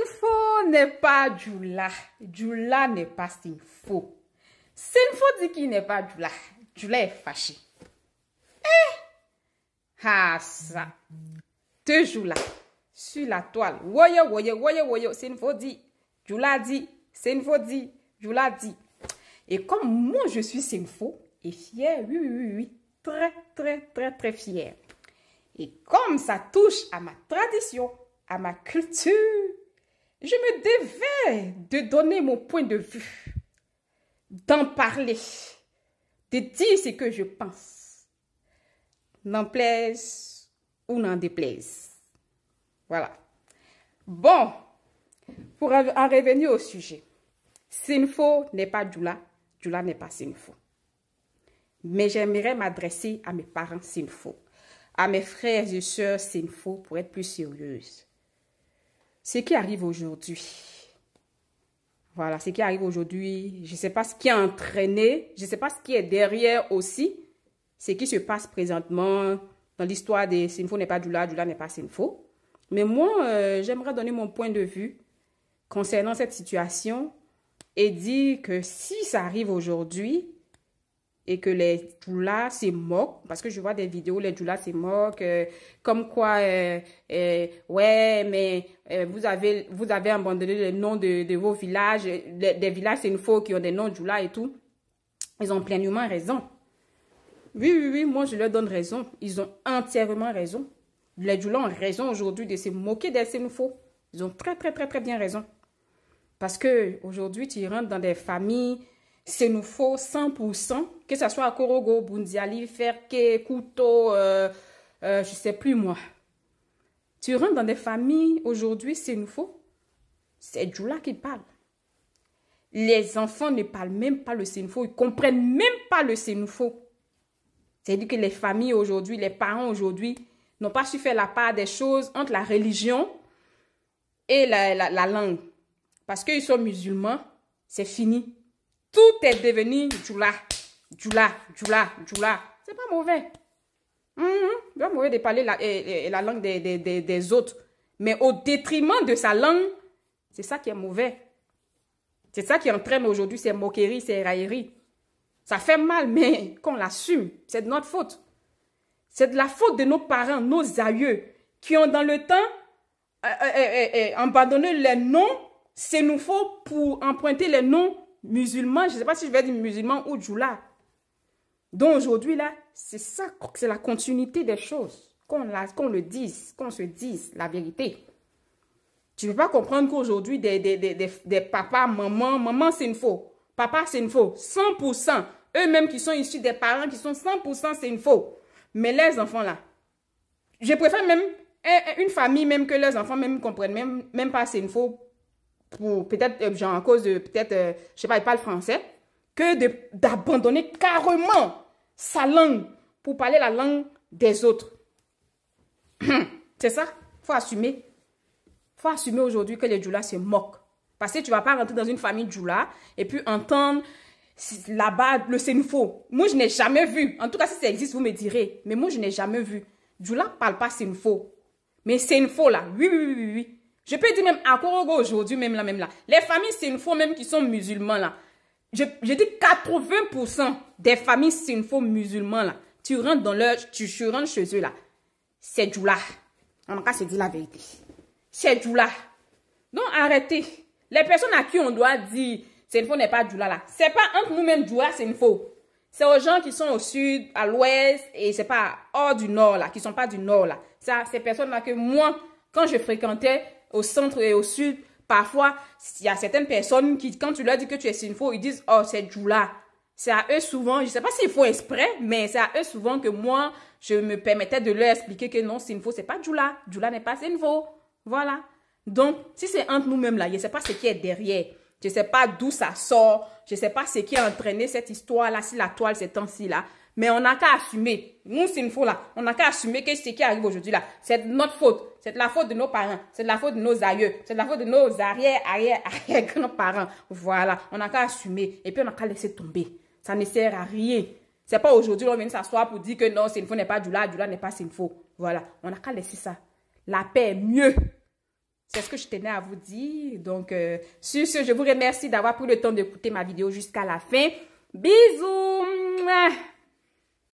Sinfo n'est pas Djoula. Djoula n'est pas Sinfo. Sinfo dit qu'il n'est pas Djoula. Djoula est fâché. Ah ça. Toujours là. Sur la toile. Woyo, woyo, woyo, woyo. Sinfo dit. Djoula dit. Sinfo dit. Djoula dit. Et comme moi je suis Sinfo et fière, oui, oui, oui, oui. Très, très, très, très fière. Et comme ça touche à ma tradition, à ma culture, je me devais de donner mon point de vue, d'en parler, de dire ce que je pense, n'en plaise ou n'en déplaise. Voilà. Bon, pour en revenir au sujet, Sinfo n'est pas Djoula, Djoula n'est pas Sinfo. Mais j'aimerais m'adresser à mes parents Sinfo, à mes frères et sœurs Sinfo pour être plus sérieuse. Ce qui arrive aujourd'hui, voilà, ce qui arrive aujourd'hui, je ne sais pas ce qui a entraîné, je ne sais pas ce qui est derrière aussi, ce qui se passe présentement dans l'histoire des Sinfo n'est pas Djoula, Djoula n'est pas Sinfo. Mais moi, j'aimerais donner mon point de vue concernant cette situation et dire que si ça arrive aujourd'hui, et que les Djoula se moquent, parce que je vois des vidéos, les Djoula se moquent, comme quoi, ouais, mais vous avez abandonné les noms de vos villages, des villages Sinfo qui ont des noms Djoula et tout. Ils ont pleinement raison. Oui, oui, oui, moi je leur donne raison. Ils ont entièrement raison. Les Djoula ont raison aujourd'hui de se moquer des Sinfo. Ils ont très, très, très, très bien raison. Parce que aujourd'hui tu rentres dans des familles Sinfo 100%, que ce soit à Korogo, Bundiali, Ferke, Kouto, je sais plus moi. Tu rentres dans des familles aujourd'hui Sinfo, c'est Djoula qui parle. Les enfants ne parlent même pas le Sinfo, ils comprennent même pas le Sinfo. C'est-à-dire que les familles aujourd'hui, les parents aujourd'hui, n'ont pas su faire la part des choses entre la religion et la langue. Parce qu'ils sont musulmans, c'est fini. Tout est devenu Djoula, Djoula, Djoula, Djoula. C'est pas mauvais. C'est pas mauvais de parler la langue des autres. Mais au détriment de sa langue, c'est ça qui est mauvais. C'est ça qui entraîne aujourd'hui ces moqueries, ces railleries. Ça fait mal, mais qu'on l'assume. C'est de notre faute. C'est de la faute de nos parents, nos aïeux, qui ont dans le temps abandonné les noms Sinfo pour emprunter les noms musulmans, je ne sais pas si je vais dire musulmans ou Djoula. Donc aujourd'hui, là, c'est ça, c'est la continuité des choses. Qu'on le dise, qu'on se dise la vérité. Tu ne peux pas comprendre qu'aujourd'hui, des papas, maman Sinfo, papa Sinfo, 100%, eux-mêmes qui sont issus des parents qui sont 100% Sinfo. Mais les enfants, là, je préfère même une famille, même que les enfants même comprennent même pas Sinfo, pour peut-être, genre, à cause de, peut-être, je sais pas, il parle français, que d'abandonner carrément sa langue pour parler la langue des autres. C'est ça, faut assumer. Faut assumer aujourd'hui que les Djoula se moquent. Parce que tu vas pas rentrer dans une famille Djoula et puis entendre là-bas le Sinfo. Moi, je n'ai jamais vu. En tout cas, si ça existe, vous me direz. Mais moi, je n'ai jamais vu. Djoula parle pas Sinfo. Mais Sinfo, là, oui, oui, oui, oui. Je peux dire même à Korogo aujourd'hui, même là. Les familles Sinfo même qui sont musulmans là. Je dis 80% des familles Sinfo musulmans là. Tu rentres tu rentres chez eux là. C'est Djoula. On va se dire la vérité. C'est Djoula. Donc arrêtez. Les personnes à qui on doit dire Sinfo n'est pas Djoula là. C'est pas entre nous-mêmes Djoula Sinfo. C'est aux gens qui sont au sud, à l'ouest et c'est pas hors du nord là, qui sont pas du nord là. Ça, ces personnes là que moi, quand je fréquentais au centre et au sud, parfois, il y a certaines personnes qui, quand tu leur dis que tu es Sinfo, ils disent, oh, c'est Djoula. C'est à eux souvent, je ne sais pas s'il faut exprès, mais c'est à eux souvent que moi, je me permettais de leur expliquer que non, Sinfo, c'est pas Djoula. Djoula n'est pas Sinfo. Voilà. Donc, si c'est entre nous-mêmes là, je ne sais pas ce qui est derrière. Je ne sais pas d'où ça sort. Je ne sais pas ce qui a entraîné cette histoire-là, si la toile, ces temps-ci là. Mais on n'a qu'à assumer. Nous, Sinfo là, on n'a qu'à assumer que ce qui arrive aujourd'hui là, c'est de notre faute. C'est de la faute de nos parents. C'est de la faute de nos aïeux. C'est de la faute de nos arrière-parents. Voilà. On n'a qu'à assumer. Et puis, on n'a qu'à laisser tomber. Ça ne sert à rien. C'est pas aujourd'hui, on vient s'asseoir pour dire que non, Sinfo n'est pas Djoula, Djoula n'est pas Sinfo. Voilà. On n'a qu'à laisser ça. La paix est mieux. C'est ce que je tenais à vous dire. Donc, sur ce, je vous remercie d'avoir pris le temps d'écouter ma vidéo jusqu'à la fin. Bisous!